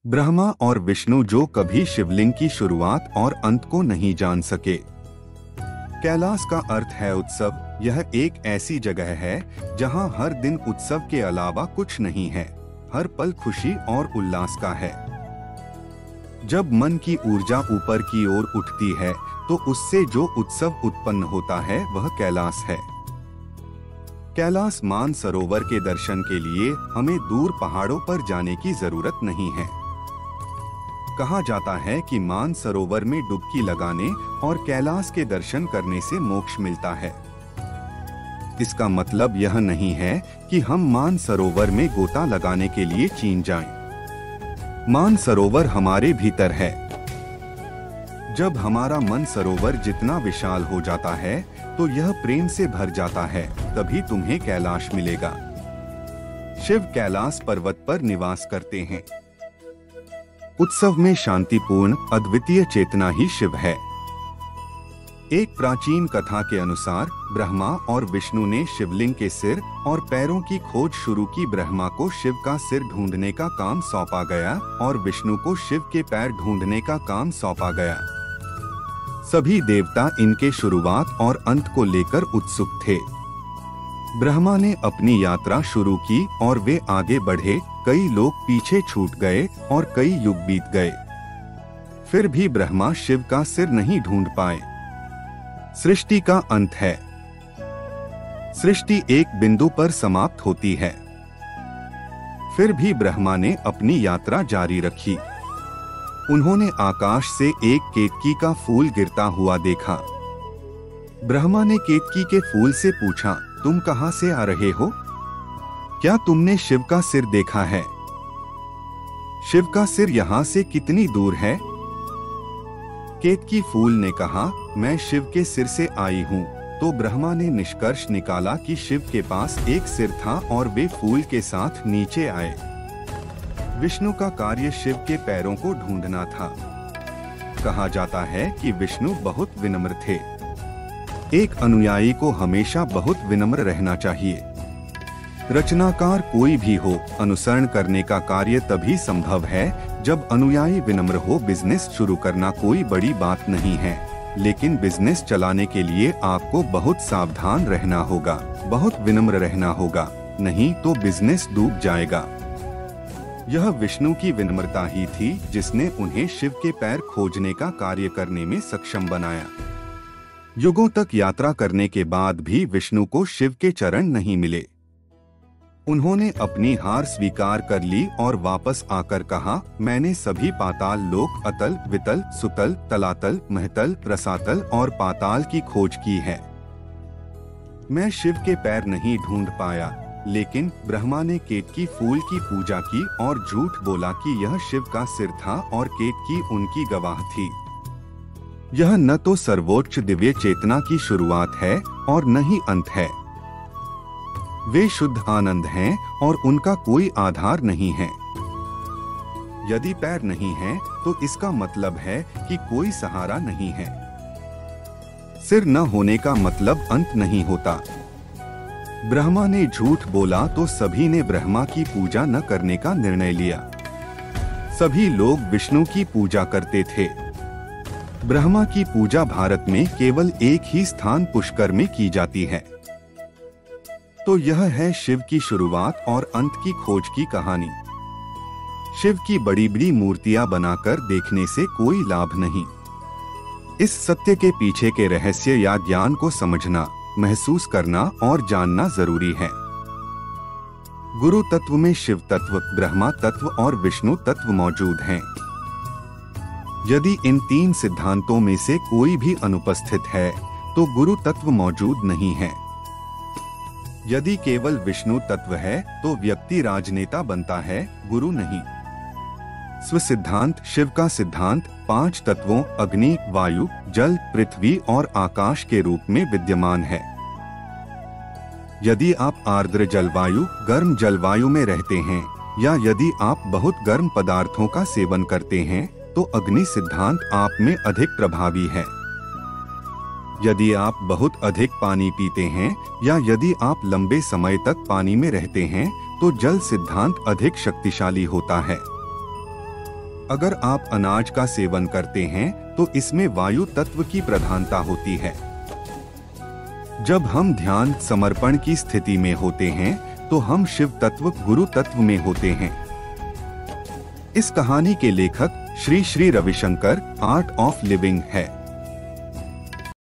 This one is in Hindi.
ब्रह्मा और विष्णु जो कभी शिवलिंग की शुरुआत और अंत को नहीं जान सके। कैलाश का अर्थ है उत्सव। यह एक ऐसी जगह है जहां हर दिन उत्सव के अलावा कुछ नहीं है। हर पल खुशी और उल्लास का है। जब मन की ऊर्जा ऊपर की ओर उठती है तो उससे जो उत्सव उत्पन्न होता है वह कैलाश है। कैलाश मानसरोवर के दर्शन के लिए हमें दूर पहाड़ों पर जाने की जरूरत नहीं है। कहा जाता है कि मानसरोवर में डुबकी लगाने और कैलाश के दर्शन करने से मोक्ष मिलता है। इसका मतलब यह नहीं है कि हम मानसरोवर में गोता लगाने के लिए चीन जाएं। मानसरोवर हमारे भीतर है। जब हमारा मन सरोवर जितना विशाल हो जाता है तो यह प्रेम से भर जाता है, तभी तुम्हें कैलाश मिलेगा। शिव कैलाश पर्वत पर निवास करते हैं। उत्सव में शांतिपूर्ण अद्वितीय चेतना ही शिव है। एक प्राचीन कथा के अनुसार ब्रह्मा और विष्णु ने शिवलिंग के सिर और पैरों की खोज शुरू की। ब्रह्मा को शिव का सिर ढूंढने का काम सौंपा गया और विष्णु को शिव के पैर ढूंढने का काम सौंपा गया। सभी देवता इनके शुरुआत और अंत को लेकर उत्सुक थे। ब्रह्मा ने अपनी यात्रा शुरू की और वे आगे बढ़े। कई लोग पीछे छूट गए और कई युग बीत गए। फिर भी ब्रह्मा शिव का सिर नहीं ढूंढ पाए। सृष्टि का अंत है। सृष्टि एक बिंदु पर समाप्त होती है। फिर भी ब्रह्मा ने अपनी यात्रा जारी रखी। उन्होंने आकाश से एक केतकी का फूल गिरता हुआ देखा। ब्रह्मा ने केतकी के फूल से पूछा, तुम कहां से आ रहे हो? क्या तुमने शिव का सिर देखा है? शिव का सिर यहाँ से कितनी दूर है? केतकी फूल ने कहा, मैं शिव के सिर से आई हूँ। तो ब्रह्मा ने निष्कर्ष निकाला कि शिव के पास एक सिर था और वे फूल के साथ नीचे आए। विष्णु का कार्य शिव के पैरों को ढूंढना था। कहा जाता है कि विष्णु बहुत विनम्र थे। एक अनुयायी को हमेशा बहुत विनम्र रहना चाहिए। रचनाकार कोई भी हो, अनुसरण करने का कार्य तभी संभव है जब अनुयायी विनम्र हो। बिजनेस शुरू करना कोई बड़ी बात नहीं है, लेकिन बिजनेस चलाने के लिए आपको बहुत सावधान रहना होगा, बहुत विनम्र रहना होगा, नहीं तो बिजनेस डूब जाएगा। यह विष्णु की विनम्रता ही थी जिसने उन्हें शिव के पैर खोजने का कार्य करने में सक्षम बनाया। युगों तक यात्रा करने के बाद भी विष्णु को शिव के चरण नहीं मिले। उन्होंने अपनी हार स्वीकार कर ली और वापस आकर कहा, मैंने सभी पाताल लोक, अतल, वितल, सुतल, तलातल, महतल, रसातल और पाताल की खोज की है। मैं शिव के पैर नहीं ढूंढ पाया। लेकिन ब्रह्मा ने केतकी फूल की पूजा की और झूठ बोला कि यह शिव का सिर था और केतकी उनकी गवाह थी। यह न तो सर्वोच्च दिव्य चेतना की शुरुआत है और न ही अंत है। वे शुद्ध आनंद हैं और उनका कोई आधार नहीं है। यदि पैर नहीं है तो इसका मतलब है कि कोई सहारा नहीं है। सिर न होने का मतलब अंत नहीं होता। ब्रह्मा ने झूठ बोला तो सभी ने ब्रह्मा की पूजा न करने का निर्णय लिया। सभी लोग विष्णु की पूजा करते थे। ब्रह्मा की पूजा भारत में केवल एक ही स्थान पुष्कर में की जाती है। तो यह है शिव की शुरुआत और अंत की खोज की कहानी। शिव की बड़ी बड़ी मूर्तियां बनाकर देखने से कोई लाभ नहीं। इस सत्य के पीछे के रहस्य या ज्ञान को समझना, महसूस करना और जानना जरूरी है। गुरु तत्व में शिव तत्व, ब्रह्मा तत्व और विष्णु तत्व मौजूद हैं। यदि इन तीन सिद्धांतों में से कोई भी अनुपस्थित है तो गुरु तत्व मौजूद नहीं है। यदि केवल विष्णु तत्व है तो व्यक्ति राजनेता बनता है, गुरु नहीं। स्व सिद्धांत, शिव का सिद्धांत 5 तत्वों अग्नि, वायु, जल, पृथ्वी और आकाश के रूप में विद्यमान है। यदि आप आर्द्र जलवायु, गर्म जलवायु में रहते हैं या यदि आप बहुत गर्म पदार्थों का सेवन करते हैं तो अग्नि सिद्धांत आप में अधिक प्रभावी है। यदि आप बहुत अधिक पानी पीते हैं या यदि आप लंबे समय तक पानी में रहते हैं तो जल सिद्धांत अधिक शक्तिशाली होता है। अगर आप अनाज का सेवन करते हैं तो इसमें वायु तत्व की प्रधानता होती है। जब हम ध्यान समर्पण की स्थिति में होते हैं तो हम शिव तत्व गुरु तत्व में होते हैं। इस कहानी के लेखक Shri Shri Ravishankar art of living है।